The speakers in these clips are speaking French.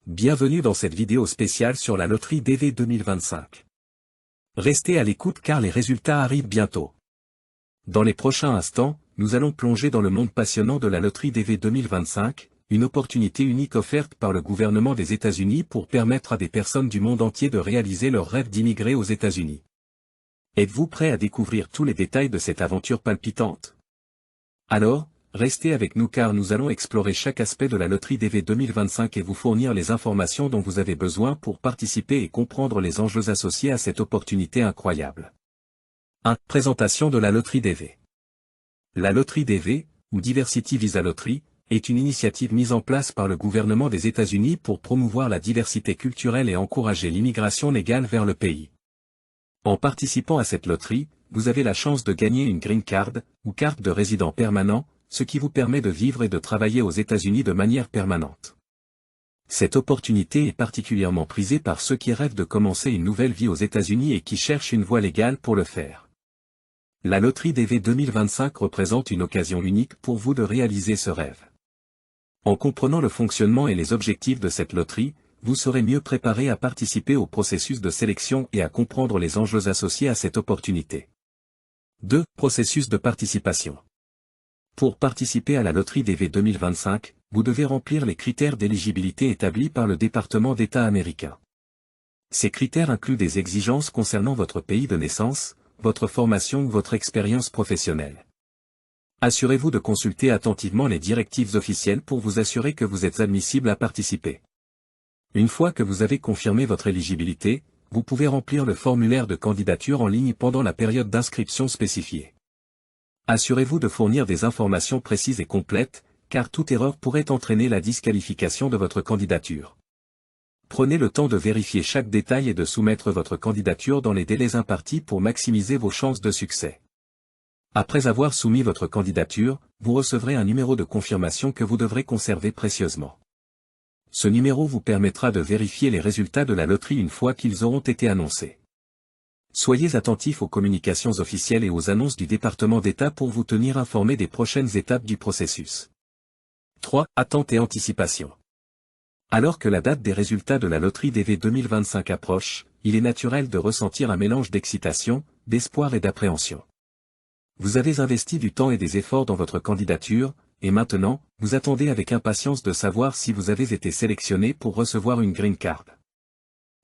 Bienvenue dans cette vidéo spéciale sur la loterie DV 2025. Restez à l'écoute car les résultats arrivent bientôt. Dans les prochains instants, nous allons plonger dans le monde passionnant de la loterie DV 2025, une opportunité unique offerte par le gouvernement des États-Unis pour permettre à des personnes du monde entier de réaliser leur rêve d'immigrer aux États-Unis. Êtes-vous prêt à découvrir tous les détails de cette aventure palpitante? Alors, restez avec nous car nous allons explorer chaque aspect de la loterie DV 2025 et vous fournir les informations dont vous avez besoin pour participer et comprendre les enjeux associés à cette opportunité incroyable. 1. Présentation de la loterie DV. La loterie DV, ou Diversity Visa Lottery, est une initiative mise en place par le gouvernement des États-Unis pour promouvoir la diversité culturelle et encourager l'immigration légale vers le pays. En participant à cette loterie, vous avez la chance de gagner une green card, ou carte de résident permanent, ce qui vous permet de vivre et de travailler aux États-Unis de manière permanente. Cette opportunité est particulièrement prisée par ceux qui rêvent de commencer une nouvelle vie aux États-Unis et qui cherchent une voie légale pour le faire. La loterie DV 2025 représente une occasion unique pour vous de réaliser ce rêve. En comprenant le fonctionnement et les objectifs de cette loterie, vous serez mieux préparé à participer au processus de sélection et à comprendre les enjeux associés à cette opportunité. 2. Processus de participation. Pour participer à la loterie DV 2025, vous devez remplir les critères d'éligibilité établis par le département d'État américain. Ces critères incluent des exigences concernant votre pays de naissance, votre formation ou votre expérience professionnelle. Assurez-vous de consulter attentivement les directives officielles pour vous assurer que vous êtes admissible à participer. Une fois que vous avez confirmé votre éligibilité, vous pouvez remplir le formulaire de candidature en ligne pendant la période d'inscription spécifiée. Assurez-vous de fournir des informations précises et complètes, car toute erreur pourrait entraîner la disqualification de votre candidature. Prenez le temps de vérifier chaque détail et de soumettre votre candidature dans les délais impartis pour maximiser vos chances de succès. Après avoir soumis votre candidature, vous recevrez un numéro de confirmation que vous devrez conserver précieusement. Ce numéro vous permettra de vérifier les résultats de la loterie une fois qu'ils auront été annoncés. Soyez attentifs aux communications officielles et aux annonces du département d'État pour vous tenir informé des prochaines étapes du processus. 3. Attente et anticipation. Alors que la date des résultats de la loterie DV 2025 approche, il est naturel de ressentir un mélange d'excitation, d'espoir et d'appréhension. Vous avez investi du temps et des efforts dans votre candidature, et maintenant, vous attendez avec impatience de savoir si vous avez été sélectionné pour recevoir une green card.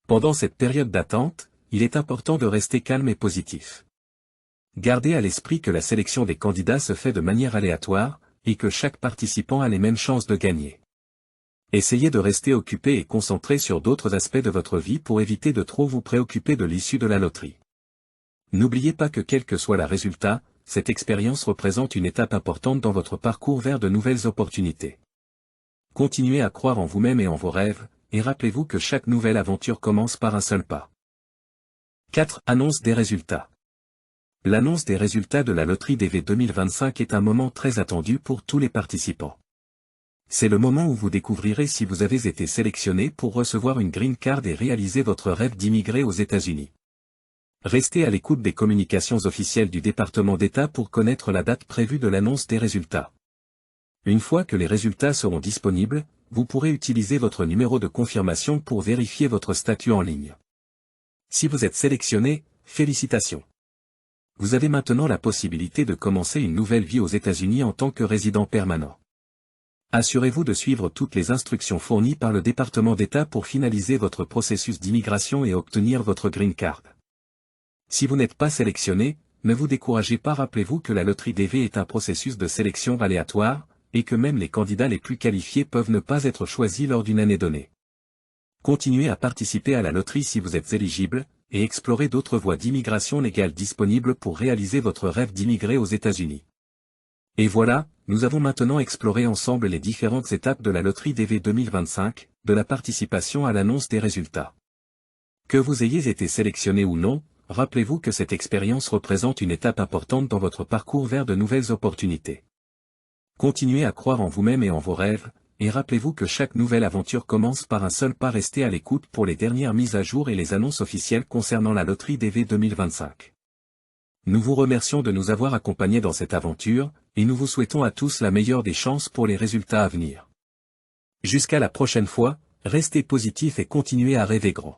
Pendant cette période d'attente, il est important de rester calme et positif. Gardez à l'esprit que la sélection des candidats se fait de manière aléatoire, et que chaque participant a les mêmes chances de gagner. Essayez de rester occupé et concentré sur d'autres aspects de votre vie pour éviter de trop vous préoccuper de l'issue de la loterie. N'oubliez pas que quel que soit le résultat, cette expérience représente une étape importante dans votre parcours vers de nouvelles opportunités. Continuez à croire en vous-même et en vos rêves, et rappelez-vous que chaque nouvelle aventure commence par un seul pas. 4. Annonce des résultats. L'annonce des résultats de la loterie DV 2025 est un moment très attendu pour tous les participants. C'est le moment où vous découvrirez si vous avez été sélectionné pour recevoir une green card et réaliser votre rêve d'immigrer aux États-Unis. Restez à l'écoute des communications officielles du département d'État pour connaître la date prévue de l'annonce des résultats. Une fois que les résultats seront disponibles, vous pourrez utiliser votre numéro de confirmation pour vérifier votre statut en ligne. Si vous êtes sélectionné, félicitations. Vous avez maintenant la possibilité de commencer une nouvelle vie aux États-Unis en tant que résident permanent. Assurez-vous de suivre toutes les instructions fournies par le département d'État pour finaliser votre processus d'immigration et obtenir votre green card. Si vous n'êtes pas sélectionné, ne vous découragez pas, rappelez-vous que la loterie DV est un processus de sélection aléatoire, et que même les candidats les plus qualifiés peuvent ne pas être choisis lors d'une année donnée. Continuez à participer à la loterie si vous êtes éligible, et explorez d'autres voies d'immigration légale disponibles pour réaliser votre rêve d'immigrer aux États-Unis. Et voilà, nous avons maintenant exploré ensemble les différentes étapes de la loterie DV 2025, de la participation à l'annonce des résultats. Que vous ayez été sélectionné ou non, rappelez-vous que cette expérience représente une étape importante dans votre parcours vers de nouvelles opportunités. Continuez à croire en vous-même et en vos rêves, et rappelez-vous que chaque nouvelle aventure commence par un seul pas. Restez à l'écoute pour les dernières mises à jour et les annonces officielles concernant la loterie DV 2025. Nous vous remercions de nous avoir accompagnés dans cette aventure, et nous vous souhaitons à tous la meilleure des chances pour les résultats à venir. Jusqu'à la prochaine fois, Restez positif et continuez à rêver grand.